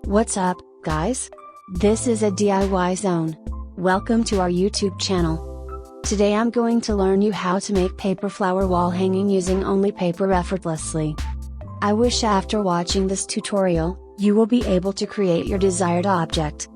What's up, guys? This is a DIY zone. Welcome to our YouTube channel. Today I'm going to learn you how to make paper flower wall hanging using only paper effortlessly. I wish after watching this tutorial, you will be able to create your desired object.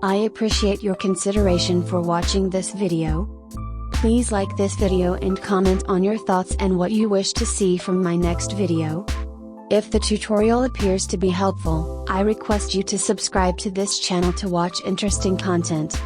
I appreciate your consideration for watching this video. Please like this video and comment on your thoughts and what you wish to see from my next video. If the tutorial appears to be helpful, I request you to subscribe to this channel to watch interesting content.